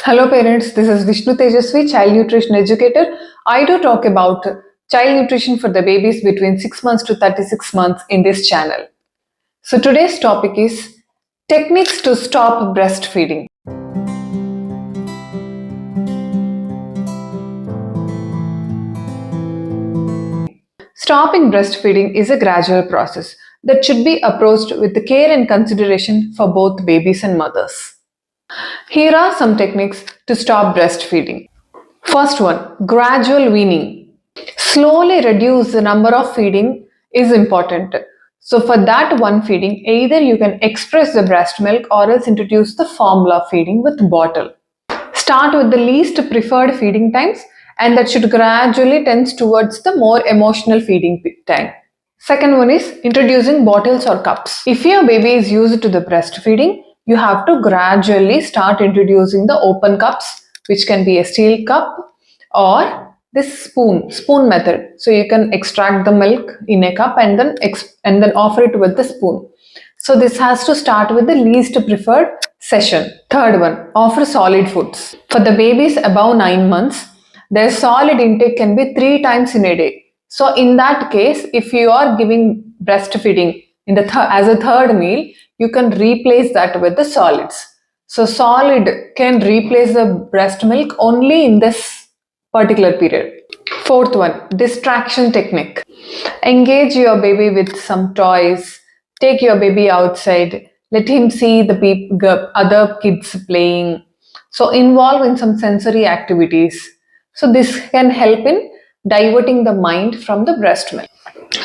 Hello parents, this is Vishnu Tejasvi, child nutrition educator. I do talk about child nutrition for the babies between 6 months to 36 months in this channel. So today's topic is techniques to stop breastfeeding. Stopping breastfeeding is a gradual process that should be approached with the care and consideration for both babies and mothers. Here are some techniques to stop breastfeeding. First one, gradual weaning. Slowly reduce the number of feeding is important. So for that one feeding, either you can express the breast milk or else introduce the formula feeding with bottle. Start with the least preferred feeding times and that should gradually tend towards the more emotional feeding time. Second one is introducing bottles or cups. If your baby is used to the breastfeeding, you have to gradually start introducing the open cups, which can be a steel cup or this spoon method. So you can extract the milk in a cup and then offer it with the spoon. So this has to start with the least preferred session. Third one, offer solid foods. For the babies above 9 months, their solid intake can be 3 times in a day. So in that case, if you are giving breastfeeding in as a third meal, you can replace that with the solids. So solid can replace the breast milk only in this particular period. Fourth one, distraction technique. Engage your baby with some toys. Take your baby outside. Let him see the other kids playing. So involve in some sensory activities. So this can help in diverting the mind from the breast milk.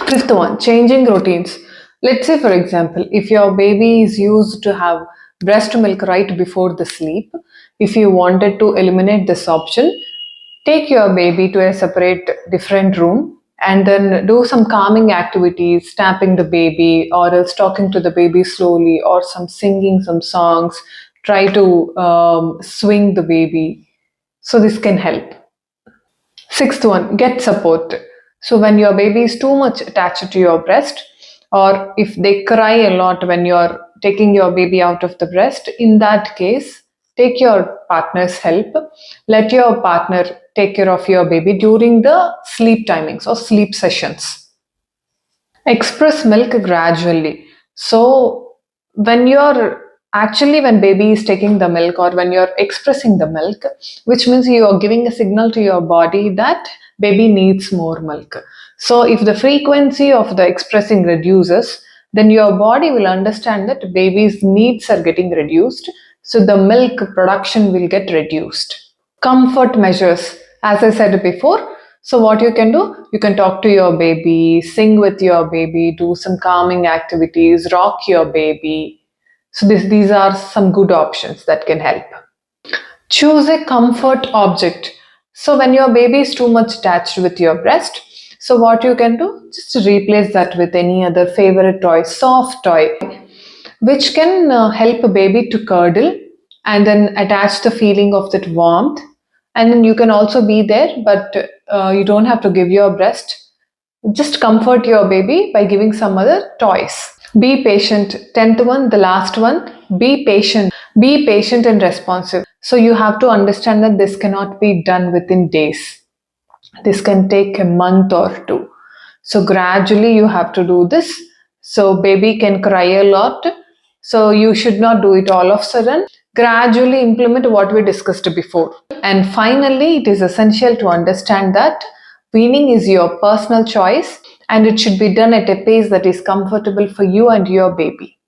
Fifth one, changing routines. Let's say, for example, if your baby is used to have breast milk right before the sleep, if you wanted to eliminate this option, take your baby to a separate different room and then do some calming activities, tapping the baby or else talking to the baby slowly or some singing some songs. Try to swing the baby. So this can help. Sixth one, get support. So when your baby is too much attached to your breast, or if they cry a lot when you're taking your baby out of the breast, in that case, take your partner's help. Let your partner take care of your baby during the sleep timings or sleep sessions. Express milk gradually. So when baby is taking the milk or when you're expressing the milk, which means you are giving a signal to your body that baby needs more milk. So if the frequency of the expressing reduces, then your body will understand that baby's needs are getting reduced. So the milk production will get reduced. Comfort measures, as I said before. So what you can do, you can talk to your baby, sing with your baby, do some calming activities, rock your baby. So these are some good options that can help. Choose a comfort object. So when your baby is too much attached with your breast, so what you can do, just replace that with any other favorite toy, soft toy, which can help a baby to curdle and then attach the feeling of that warmth. And then you can also be there, but you don't have to give your breast. Just comfort your baby by giving some other toys. Be patient. 10th one, the last one, be patient. Be patient and responsive. So you have to understand that this cannot be done within days. This can take a month or two. So gradually you have to do this. So baby can cry a lot. So you should not do it all of a sudden. Gradually implement what we discussed before. And finally, it is essential to understand that weaning is your personal choice and it should be done at a pace that is comfortable for you and your baby.